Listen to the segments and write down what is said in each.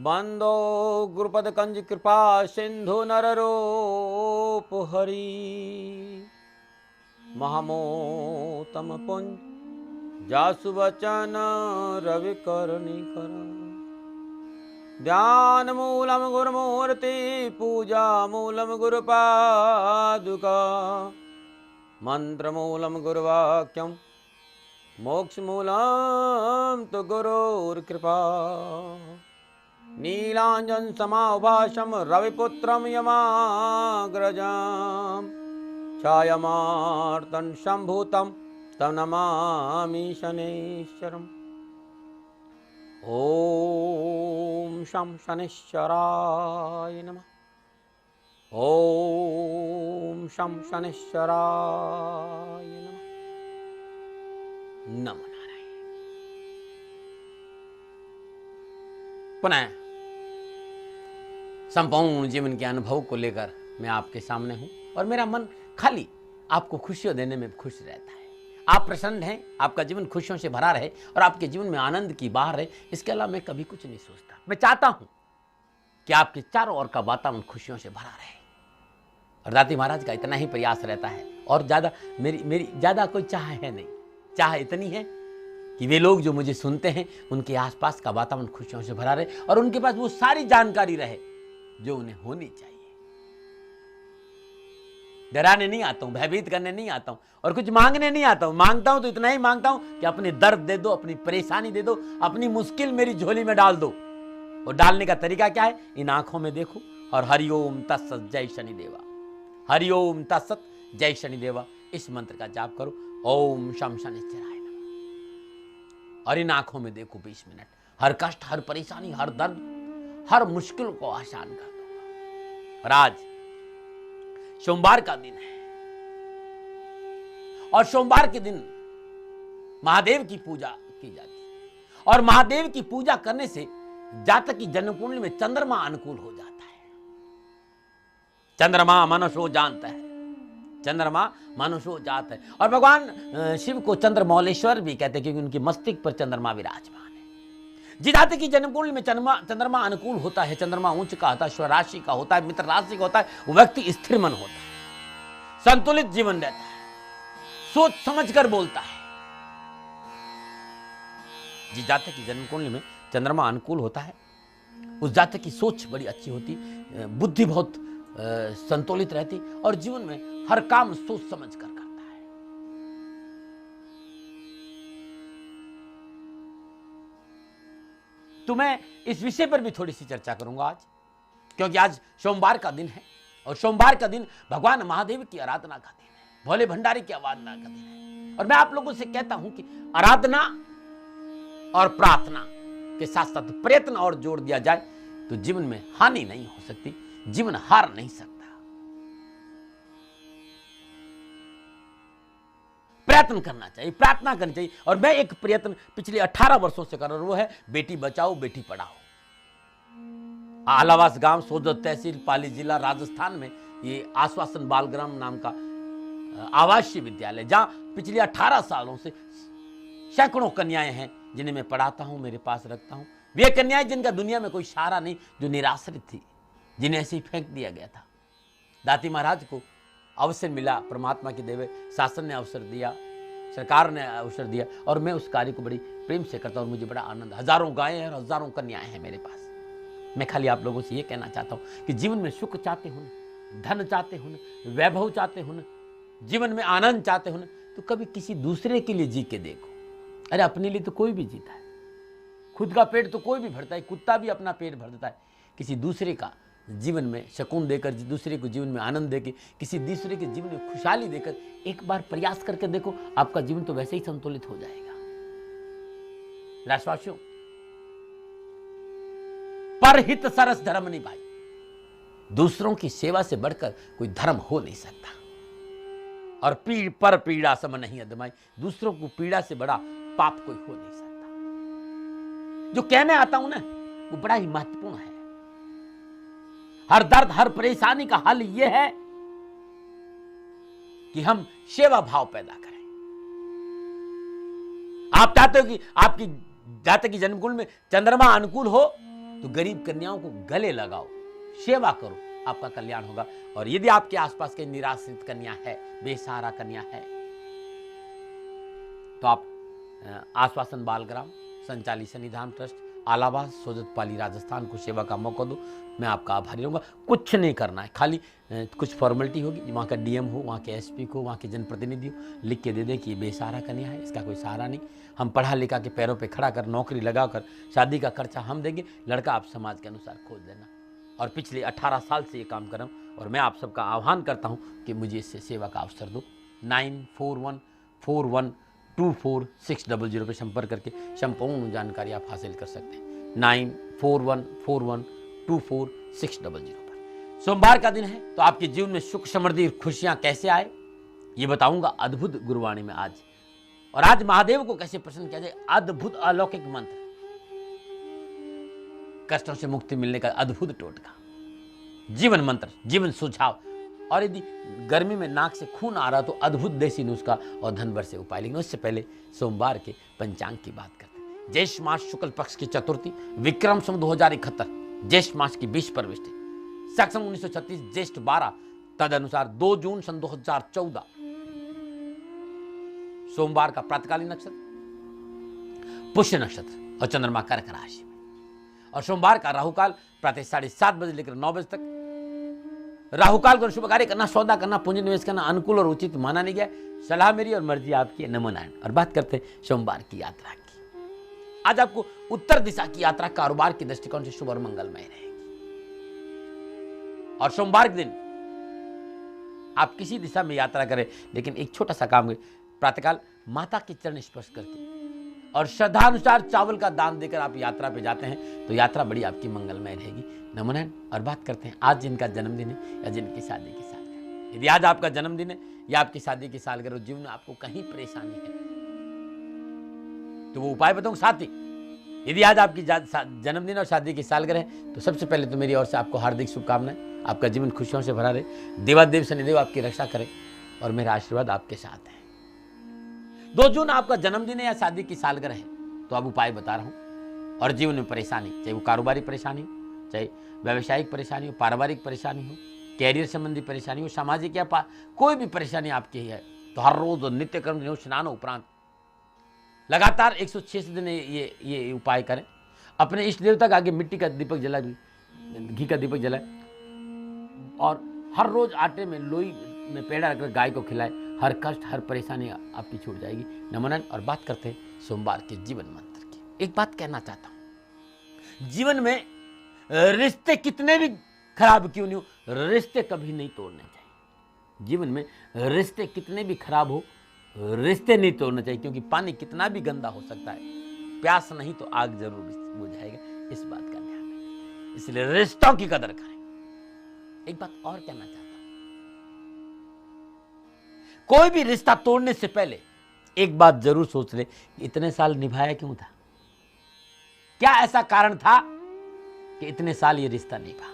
बंदो गुरुपद कंज कृपा सिंधु नररूप हरि महामोतम पुंज जासु वचन रवि करणी कर ध्यान मूलम गुरुमूर्ति पूजा मूलम गुरुपादुका मंत्र मूलम गुरुवाक्यम मोक्ष मूलम तो गुरुर्कृपा नीलांजन समाभाषम रविपुत्रम यमाग्रजम छायामार्तन शंभुतम तम नमामि शनैश्चरम्। ओम शं शनैश्चराय नमः। ओम शं शनैश्चराय नमः। नमो नारायण। पुनः संपूर्ण जीवन के अनुभव को लेकर मैं आपके सामने हूं और मेरा मन खाली आपको खुशियां देने में खुश रहता है। आप प्रसन्न हैं, आपका जीवन खुशियों से भरा रहे और आपके जीवन में आनंद की बहार रहे, इसके अलावा मैं कभी कुछ नहीं सोचता। मैं चाहता हूं कि आपके चारों ओर का वातावरण खुशियों से भरा रहे और दाती महाराज का इतना ही प्रयास रहता है और ज्यादा मेरी ज्यादा कोई चाह है नहीं। चाह इतनी है कि वे लोग जो मुझे सुनते हैं उनके आसपास का वातावरण खुशियों से भरा रहे और उनके पास वो सारी जानकारी रहे जो उन्हें होनी चाहिए। डराने नहीं आता हूं, भयभीत करने नहीं आता हूं और कुछ मांगने नहीं आता हूं। मांगता हूं तो इतना ही मांगता हूं कि अपने दर्द दे दो, अपनी परेशानी दे दो, अपनी मुश्किल मेरी झोली में डाल दो। और डालने का तरीका क्या है? इन आंखों में देखो और हरिओम तत्सत जय शनिदेवा, हरिओम तत्सत जय शनिदेवा, इस मंत्र का जाप करो। ओम शं शनिश्चराय नमः। और इन आंखों में देखो 20 मिनट। हर कष्ट, हर परेशानी, हर दर्द, हर मुश्किल को आसान कर दूंगा। और आज सोमवार का दिन है और सोमवार के दिन महादेव की पूजा की जाती है और महादेव की पूजा करने से जातक की जन्म कुंडली में चंद्रमा अनुकूल हो जाता है। चंद्रमा मनुष्यो जानता है, चंद्रमा मनुष्यो जात है। और भगवान शिव को चंद्रमौलेश्वर भी कहते हैं क्योंकि उनकी मस्तिष्क पर चंद्रमा विराजमान है। जिस जाति की जन्म कुंडली में चंद्रमा अनुकूल होता है, चंद्रमा उच्च का होता है, स्व राशि का होता है, मित्र राशि का होता है, वो व्यक्ति स्थिर मन होता है, संतुलित जीवन रहता है, सोच समझकर बोलता है। जिस जाति की जन्म कुंडली में चंद्रमा अनुकूल होता है उस जाति की सोच बड़ी अच्छी होती, बुद्धि बहुत संतुलित रहती और जीवन में हर काम सोच समझ कर करता है। तो मैं इस विषय पर भी थोड़ी सी चर्चा करूंगा आज, क्योंकि आज सोमवार का दिन है और सोमवार का दिन भगवान महादेव की आराधना का दिन है, भोले भंडारी की आराधना का दिन है। और मैं आप लोगों से कहता हूं कि आराधना और प्रार्थना के साथ साथ प्रयत्न और जोड़ दिया जाए तो जीवन में हानि नहीं हो सकती, जीवन हार नहीं सकता। प्रयत्न करना चाहिए, प्रार्थना करनी चाहिए। और मैं एक प्रयत्न पिछले 18 वर्षों से कर रहा हूं, वो है बेटी बचाओ बेटी पढ़ाओ। आलावास गांव, सोजत तहसील, पाली जिला, राजस्थान में ये आश्वासन बालग्राम नाम का आवासीय विद्यालय, जहां पिछले 18 सालों से सैकड़ों कन्याएं हैं जिन्हें मैं पढ़ाता हूं, मेरे पास रखता हूं। वे कन्याएं जिनका दुनिया में कोई सहारा नहीं, जो निराश्रित थी, जिन्हें ऐसे ही फेंक दिया गया था। दाती महाराज को अवसर मिला, परमात्मा की देवे, शासन ने अवसर दिया, सरकार ने अवसर दिया और मैं उस कार्य को बड़ी प्रेम से करता हूं और मुझे बड़ा आनंद। हजारों गायें हैं और हजारों कन्याएं हैं मेरे पास। मैं खाली आप लोगों से ये कहना चाहता हूं कि जीवन में सुख चाहते हो, धन चाहते हो, वैभव चाहते हो, जीवन में आनंद चाहते हो, तो कभी किसी दूसरे के लिए जी के देखो। अरे अपने लिए तो कोई भी जीता है, खुद का पेट तो कोई भी भरता है, कुत्ता भी अपना पेट भर देता है। किसी दूसरे का जीवन में सुकून देकर, दूसरे को जीवन में आनंद देकर, किसी दूसरे के जीवन में खुशहाली देकर एक बार प्रयास करके देखो, आपका जीवन तो वैसे ही संतुलित हो जाएगा। राष्ट्रवासियों, परहित सरस धर्म निभाई, दूसरों की सेवा से बढ़कर कोई धर्म हो नहीं सकता। और पर पीड़ा सम नहीं अदमाई, दूसरों को पीड़ा से बड़ा पाप कोई हो नहीं सकता। जो कहने आता हूं ना, वो बड़ा ही महत्वपूर्ण है। हर दर्द, हर परेशानी का हल यह है कि हम सेवा भाव पैदा करें। आप चाहते हो कि आपकी जातक की जन्म कुंडली में चंद्रमा अनुकूल हो तो गरीब कन्याओं को गले लगाओ, सेवा करो, आपका कल्याण होगा। और यदि आपके आसपास के निराश्रित कन्या है, बेसहारा कन्या है, तो आप आश्वासन बालग्राम, संचाली सन्निधान ट्रस्ट, आलावास, सोजतपाली, राजस्थान को सेवा का मौका दो। मैं आपका आभारी रहूँगा। कुछ नहीं करना है, खाली कुछ फॉर्मेलिटी होगी, वहाँ का डीएम हो, वहाँ के एसपी को, वहाँ के जनप्रतिनिधि हो, लिख के दे दें कि ये बेसहारा कन्या है, इसका कोई सहारा नहीं। हम पढ़ा लिखा के पैरों पे खड़ा कर, नौकरी लगा कर, शादी का खर्चा हम देंगे, लड़का आप समाज के अनुसार खोज लेना। और पिछले 18 साल से ये काम कर रहा हूँ और मैं आप सबका आह्वान करता हूँ कि मुझे इससे सेवा का अवसर दो। 9414124600 पर संपर्क करके संपूर्ण जानकारी आप हासिल कर सकते हैं। 9414124600 पर। सोमवार का दिन है तो आपके जीवन में सुख, समृद्धि, खुशियां कैसे आए ये बताऊंगा अद्भुत गुरुवाणी में आज। और आज महादेव को कैसे प्रसन्न किया जाए, अद्भुत अलौकिक मंत्र, कष्टों से मुक्ति मिलने का अद्भुत टोटका, जीवन मंत्र, जीवन सुझाव। और यदि गर्मी में नाक से खून आ रहा तो अद्भुत देसी नुस्खा और धनवर से उपाय। लेकिन उससे पहले सोमवार के पंचांग की बात करते हैं। ज्येष्ठ मास शुक्ल पक्ष की चतुर्थी, विक्रम संवत 2071, ज्येष्ठ मास की 20 प्रविष्टि, सक्षम 1936, ज्येष्ठ 12, तद अनुसार 2 जून सन 2014। सोमवार का प्रातकालीन नक्षत्र पुष्य नक्षत्र और चंद्रमा कर्क राशि में। और सोमवार का राहुकाल प्रातः 7:30 बजे लेकर 9 बजे तक। राहुकाल को शुभ कार्य करना, सौदा करना, पूंजी निवेश करना अनुकूल और उचित माना नहीं गया। सलाह मेरी और मर्जी आपकी। नमो नारायण। और बात करते हैं सोमवार की यात्रा की। आज आपको उत्तर दिशा की यात्रा कारोबार के दृष्टिकोण से शुभ और मंगलमय रहेगी। और सोमवार के दिन आप किसी दिशा में यात्रा करें, लेकिन एक छोटा सा काम करें, प्रातःकाल माता के चरण स्पर्श करके और श्रद्धानुसार चावल का दान देकर आप यात्रा पे जाते हैं तो यात्रा बड़ी आपकी मंगलमय रहेगी। नमो नारायण। और बात करते हैं आज जिनका जन्मदिन है या जिनकी शादी की सालगिरह। यदि आज आपका जन्मदिन है या आपकी शादी की सालगिरह, जीवन में आपको कहीं परेशानी है तो वो उपाय बताऊं साथ ही। यदि आज आपकी जन्मदिन और शादी की सालगिरह है तो सबसे पहले तो मेरी ओर से आपको हार्दिक शुभकामनाएं। आपका जीवन खुशियों से भरा रहे, देवादेव शनिदेव आपकी रक्षा करे और मेरा आशीर्वाद आपके साथ है। 2 जून आपका जन्मदिन है या शादी की सालगिरह है तो अब उपाय बता रहा हूं। और जीवन में परेशानी, चाहे वो कारोबारी परेशानी हो, चाहे व्यावसायिक परेशानी हो, पारिवारिक परेशानी हो, कैरियर संबंधी परेशानी हो, सामाजिक या कोई भी परेशानी आपकी है तो हर रोज नित्य कर्म स्नान उपरांत लगातार 106 दिन ये उपाय करें। अपने इष्ट देवता के आगे मिट्टी का दीपक जला, घी का दीपक जलाए और हर रोज आटे में लोई में पेड़ा रखकर गाय को खिलाए। हर कष्ट, हर परेशानी आपकी छूट जाएगी। नमो नारायण। और बात करते हैं सोमवार के जीवन मंत्र की। एक बात कहना चाहता हूं, जीवन में रिश्ते कितने भी खराब क्यों नहीं हो, रिश्ते कभी नहीं तोड़ने चाहिए। जीवन में रिश्ते कितने भी खराब हो, रिश्ते नहीं तोड़ने चाहिए, क्योंकि पानी कितना भी गंदा हो सकता है, प्यास नहीं तो आग जरूर बुझाएगा। इस बात का ध्यान रखें, इसलिए रिश्तों की कदर करें। एक बात और कहना चाहता हूं, कोई भी रिश्ता तोड़ने से पहले एक बात जरूर सोच ले, इतने साल निभाया क्यों था, क्या ऐसा कारण था कि इतने साल ये रिश्ता निभा।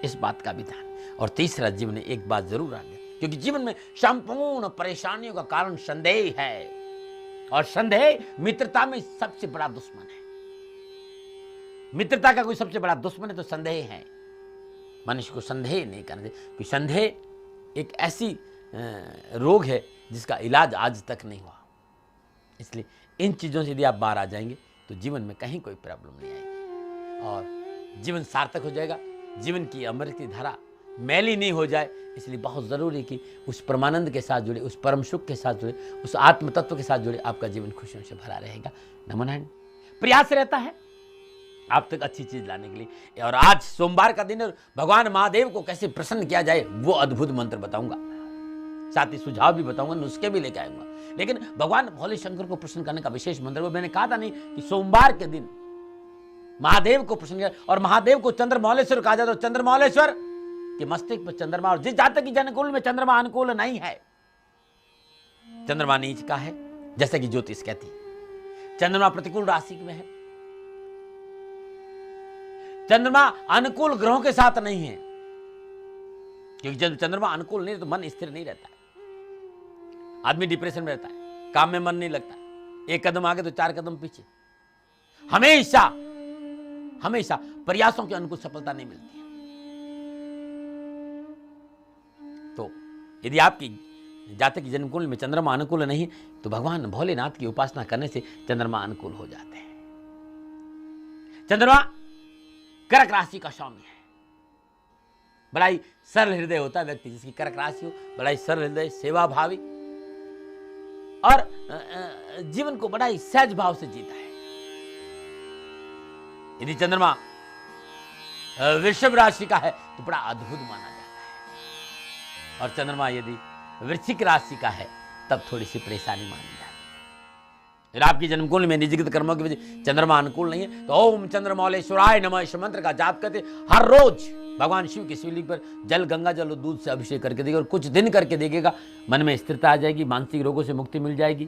इस बात का भी ध्यान। और तीसरा, जीवन में एक बात जरूर आ गया, क्योंकि जीवन में संपूर्ण परेशानियों का कारण संदेह है और संदेह मित्रता में सबसे बड़ा दुश्मन है। मित्रता का कोई सबसे बड़ा दुश्मन है तो संदेह है। मनुष्य को संदेह नहीं करना चाहिए, क्योंकि संदेह एक ऐसी रोग है जिसका इलाज आज तक नहीं हुआ। इसलिए इन चीजों से यदि आप बाहर आ जाएंगे तो जीवन में कहीं कोई प्रॉब्लम नहीं आएगी और जीवन सार्थक हो जाएगा। जीवन की अमृत की धारा मैली नहीं हो जाए, इसलिए बहुत जरूरी कि उस परमानंद के साथ जुड़े, उस परम सुख के साथ जुड़े, उस आत्म तत्व के साथ जुड़े। आपका जीवन खुशियों से भरा रहेगा। नमो नारायण। प्रयास रहता है आप तक अच्छी चीज लाने के लिए। और आज सोमवार का दिन है, भगवान महादेव को कैसे प्रसन्न किया जाए वो अद्भुत मंत्र बताऊंगा, साथ ही सुझाव भी बताऊंगा, नुस्खे भी लेके आऊंगा। लेकिन भगवान भोले शंकर को प्रसन्न करने का विशेष मंत्र, वो मैंने कहा था नहीं कि सोमवार के दिन महादेव को प्रसन्न किया। और महादेव को चंद्रमौलेश्वर कहा जाता है। चंद्रमौलेश्वर के मस्तिष्क पर चंद्रमा, और जिस जातक की जन्मकुंडली में चंद्रमा अनुकूल नहीं है, चंद्रमा नीच का है, जैसे कि ज्योतिष कहती है। चंद्रमा प्रतिकूल राशि में है, चंद्रमा अनुकूल ग्रहों के साथ नहीं है, क्योंकि जब चंद्रमा अनुकूल नहीं तो मन स्थिर नहीं रहता है, आदमी डिप्रेशन में रहता है, काम में मन नहीं लगता है, एक कदम आगे तो 4 कदम पीछे। हमेशा हमेशा प्रयासों के अनुकूल सफलता नहीं मिलती है। तो यदि आपकी जातक की जन्म कुंडली में चंद्रमा अनुकूल नहीं तो भगवान भोलेनाथ की उपासना करने से चंद्रमा अनुकूल हो जाते हैं। चंद्रमा कर्क राशि का स्वामी है। बड़ा ही सरल हृदय होता है व्यक्ति जिसकी कर्क राशि हो, बड़ा ही सरल हृदय, सेवा भावी और जीवन को बड़ा ही सहज भाव से जीता है। यदि चंद्रमा वृषभ राशि का है तो बड़ा अद्भुत माना जाता है, और चंद्रमा यदि वृश्चिक राशि का है तब थोड़ी सी परेशानी मानी जाती है। अगर आपकी जन्मकुंडली में निजगत कर्मों की वजह चंद्रमा अनुकूल नहीं है तो ओम चंद्रमौलेश्वराय नमः इस मंत्र का जाप करते हर रोज भगवान शिव की शिवलिंग पर जल, गंगा जल और दूध से अभिषेक करके देगा और कुछ दिन करके देखिएगा, मन में स्थिरता आ जाएगी, मानसिक रोगों से मुक्ति मिल जाएगी।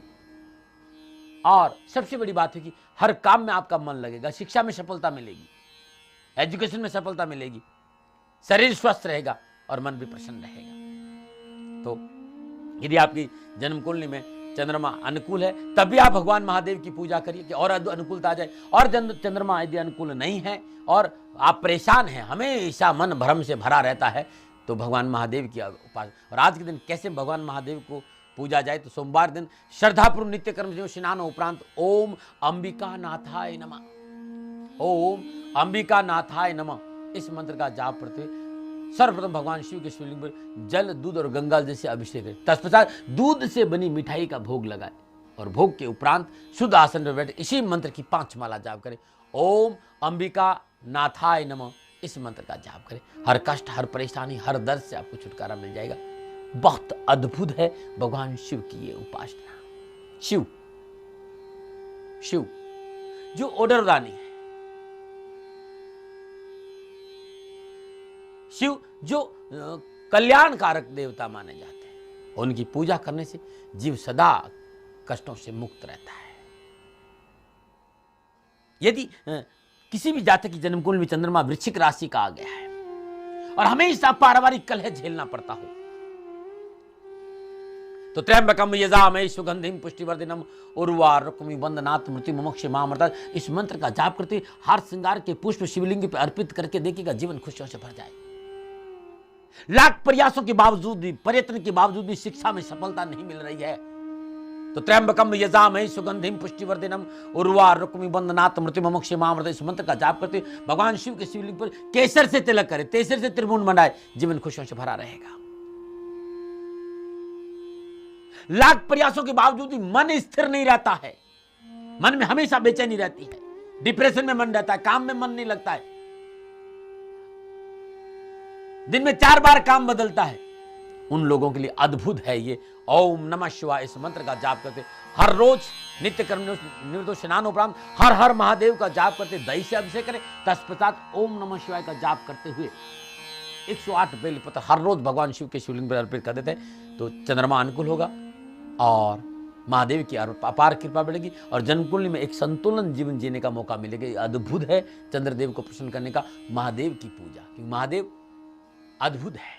और सबसे बड़ी बात है कि हर काम में आपका मन लगेगा, शिक्षा में सफलता मिलेगी, एजुकेशन में सफलता मिलेगी, शरीर स्वस्थ रहेगा और मन भी प्रसन्न रहेगा। तो यदि आपकी जन्म कुंडली में चंद्रमा अनुकूल है तब भी आप भगवान महादेव की पूजा करिए कि और अनुकूलता आ जाए। और चंद्रमा यदि अनुकूल नहीं है और आप परेशान हैं, हमेशा मन भ्रम से भरा रहता है, तो भगवान महादेव की उपासना। और आज के दिन कैसे भगवान महादेव को पूजा जाए तो सोमवार दिन श्रद्धापूर्व नित्य कर्म स्नान उपरांत ओम अंबिका नाथाय नमः, ओम अंबिका नाथाय नमः इस मंत्र का जाप करते हुए सर्वप्रथम भगवान शिव के शिवलिंग पर जल, दूध और गंगा जैसे अभिषेक करें। तत्पश्चात दूध से बनी मिठाई का भोग लगाए और भोग के उपरांत शुद्ध आसन पर बैठे इसी मंत्र की 5 माला जाप करें। ओम अंबिका नाथाय नमः इस मंत्र का जाप करें। हर कष्ट, हर परेशानी, हर दर्द से आपको छुटकारा मिल जाएगा। बहुत अद्भुत है भगवान शिव की ये उपासना। शिव शिव जो ओडरदानी है, शिव जो कल्याणकारक देवता माने जाते हैं, उनकी पूजा करने से जीव सदा कष्टों से मुक्त रहता है। यदि किसी भी जातक की जन्मकुंडली में चंद्रमा वृश्चिक राशि का आ गया है और हमेशा पारिवारिक कलह झेलना पड़ता हो तो त्र्यंबकम यजामहे सुगंधिम पुष्टिवर्धनम उर्वारुकमिव वंदनात् मृत्युमुक्षमामृतात् इस मंत्र का जाप करते हार श्रृंगार के पुष्प शिवलिंग पर अर्पित करके देखिएगा जीवन खुशियों से भर जाए। लाख प्रयासों के बावजूद भी, प्रयत्न के बावजूद भी शिक्षा में सफलता नहीं मिल रही है तो त्र्यंबकम यजामहे सुगंधिम पुष्टिवर्धनम उर्वारुकमिव वंदनात् मृत्युमुक्षमामृतात् इस मंत्र का जाप करते भगवान शिव के शिवलिंग पर केसर से तिलक करें, केसर से त्रिभुवन बनाए, जीवन खुशियों से भरा रहेगा। लाख प्रयासों के बावजूद भी मन स्थिर नहीं रहता है, मन में हमेशा बेचैनी रहती है, डिप्रेशन में मन रहता है, काम में मन नहीं लगता है, दिन में 4 बार काम बदलता है, उन लोगों के लिए अद्भुत है ये ओम नमः शिवाय इस मंत्र का जाप करते हर रोज नित्य कर्म निर्दोष स्नान उपरांत हर हर महादेव का जाप करते दही से अभिषेक करें। तत्पश्चात ओम नमः शिवाय का जाप करते हुए 108 बेलपत्र हर रोज भगवान शिव के शिवलिंग पर अर्पित कर देते हैं तो चंद्रमा अनुकूल होगा और महादेव की अपार कृपा बढ़ेगी और जन्मकुंडली में एक संतुलन जीवन जीने का मौका मिलेगा। अद्भुत है चंद्रदेव को प्रसन्न करने का महादेव की पूजा, क्योंकि महादेव अद्भुत है।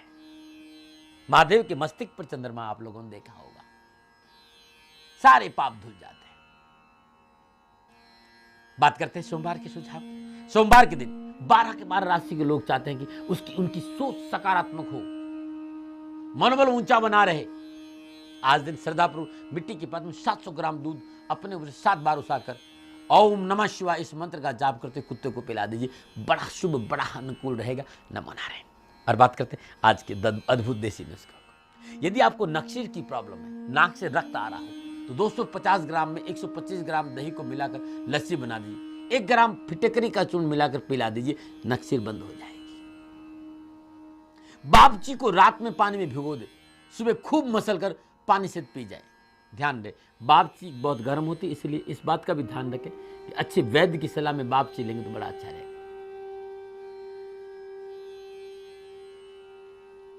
महादेव के मस्तिष्क पर चंद्रमा आप लोगों ने देखा होगा, सारे पाप धुल जाते हैं। बात करते हैं सोमवार के सुझाव। सोमवार के दिन 12 के 12 राशि के लोग चाहते हैं कि उनकी सोच सकारात्मक हो, मनोबल ऊंचा बना रहे। आज दिन श्रद्धापूर्वक मिट्टी के पात्र में 700 ग्राम दूध अपने ऊपर 7 बार उसाकर ओम नमः शिवाय इस मंत्र का जाप करते कुत्ते को पिला दीजिए, बड़ा शुभ, बड़ा अनुकूल रहेगा। नमो नारायण। और बात करते हैं आज के अद्भुत देसी नुस्खा को। यदि आपको नक्सीर की प्रॉब्लम है, नाक से रक्त आ रहा हो तो 250 ग्राम में 125 ग्राम दही को मिलाकर लस्सी बना दीजिए, 1 ग्राम फिटकरी का चूर्ण मिलाकर पिला दीजिए, नक्सीर बंद हो जाएगी। बाबची को रात में पानी में भिगो दे, सुबह खूब मसलकर पानी से पी जाए। ध्यान दे, बाबची बहुत गर्म होती है, इसलिए इस बात का भी ध्यान रखें कि अच्छे वैद्य की सलाह में बाबची लेंगे तो बड़ा अच्छा रहेगा।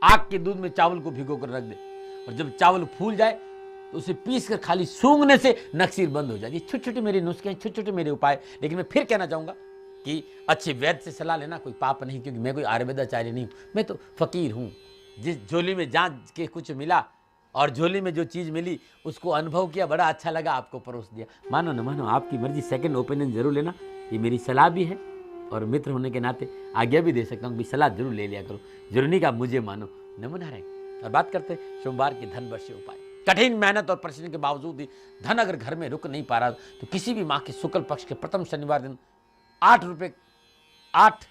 आग के दूध में चावल को भिगो कर रख दे और जब चावल फूल जाए तो उसे पीस कर खाली सूंघने से नक्सीर बंद हो जाएगी। छोटे छोटे मेरे नुस्खे हैं, छोटे छोटे मेरे उपाय। लेकिन मैं फिर कहना चाहूंगा कि अच्छे वैद्य से सलाह लेना कोई पाप नहीं, क्योंकि मैं कोई आयुर्वेदाचार्य नहीं हूं, मैं तो फकीर हूं। जिस झोली में जांच के कुछ मिला और झोली में जो चीज मिली उसको अनुभव किया, बड़ा अच्छा लगा, आपको परोस दिया। मानो न मानो आपकी मर्जी, सेकंड ओपिनियन जरूर लेना, ये मेरी सलाह भी है और मित्र होने के नाते आज्ञा भी दे सकता हूँ कि सलाह जरूर ले लिया करो, जरूर नहीं का मुझे मानो। नमो नारायण। और बात करते हैं सोमवार के धन वर्ष उपाय। कठिन मेहनत और परिश्रम के बावजूद भी धन अगर घर में रुक नहीं पा रहा तो किसी भी माह के शुक्ल पक्ष के प्रथम शनिवार दिन 8 रुपए 8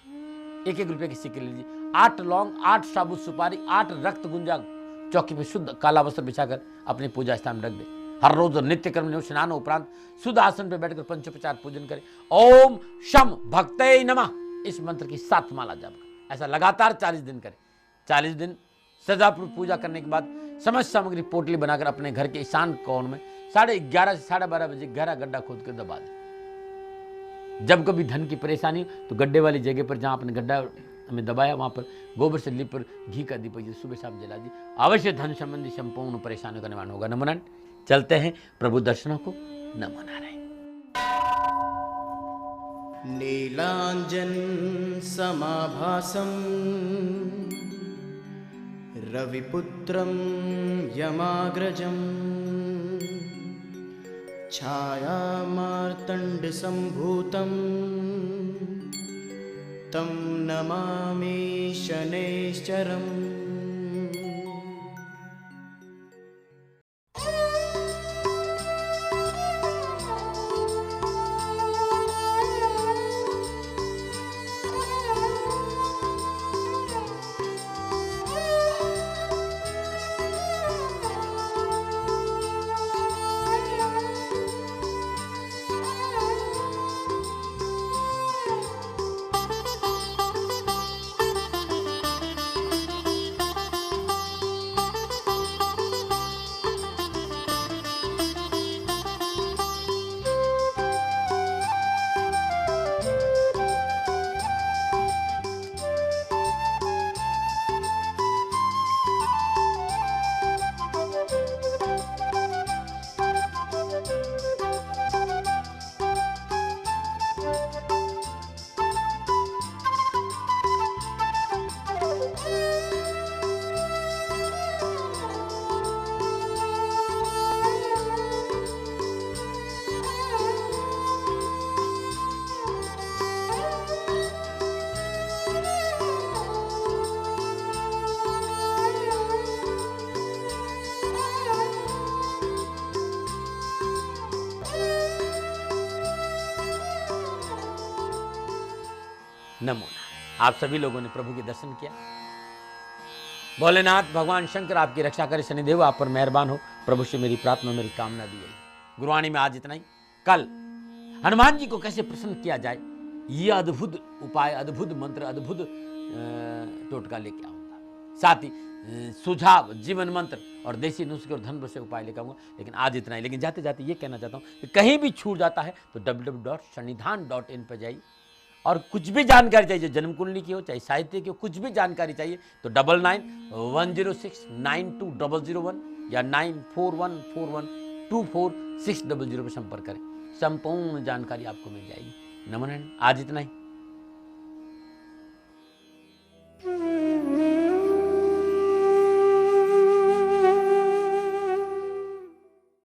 1-1 रुपए की सिक्के लीजिए, 8 लौंग, 8 साबुत सुपारी, 8 रक्त गुंजा चौकी पे शुद्ध काला वस्त्र बिछाकर अपने पूजा स्थान में रख दे। हर रोज नित्य कर्म स्नान उपरांत शुद्ध आसन पर बैठकर पंचोपचार पूजन करें। ओम शम भक्तये नमः इस मंत्र की 7 माला जाप करें। ऐसा लगातार 40 दिन करें। 40 दिन सजापूर्वक पूजा करने के बाद समस्त सामग्री पोटली बनाकर अपने घर के ईशान कोण में 11:30 से 12:30 बजे गहरा गड्ढा खोद कर दबा दें। जब कभी धन की परेशानी तो गड्ढे वाली जगह पर जहां आपने गड्ढा में दबाया वहां पर गोबर से लीप पर घी का दीपक सुबह शाम जला दी। अवश्य धन संबंधी संपूर्ण परेशानियों का निवारण होगा। नमो नारायण। चलते हैं प्रभु दर्शनों को। नमो नारायण। नीलांजन समाभासम रविपुत्रं यमाग्रजं छायामार्तण्डसम्भूतं तं नमामि शनैश्चरम्। नमो नारायण। आप सभी लोगों ने प्रभु के दर्शन किया। भोलेनाथ भगवान शंकर आपकी रक्षा करे, शनिदेव आप पर मेहरबान हो। प्रभु से मेरी प्रार्थना मेरी कामना भी है। गुरुवाणी में आज इतना ही। कल हनुमान जी को कैसे प्रसन्न किया जाए ये अद्भुत उपाय, अद्भुत मंत्र, अद्भुत टोटका लेके आऊंगा। साथ ही सुझाव, जीवन मंत्र और देसी नुस्खे और धन से उपाय लेकर आऊंगा। लेकिन आज इतना ही। लेकिन जाते जाते ये कहना चाहता हूँ कि कहीं भी छूट जाता है तो www.sanidhan.in पर जाइए और कुछ भी जानकारी चाहिए, जन्म कुंडली की हो चाहे साहित्य की हो, कुछ भी जानकारी चाहिए तो 9910692001 या 9414124600 पर संपर्क करें। संपूर्ण जानकारी आपको मिल जाएगी। नमो नारायण। आज इतना ही।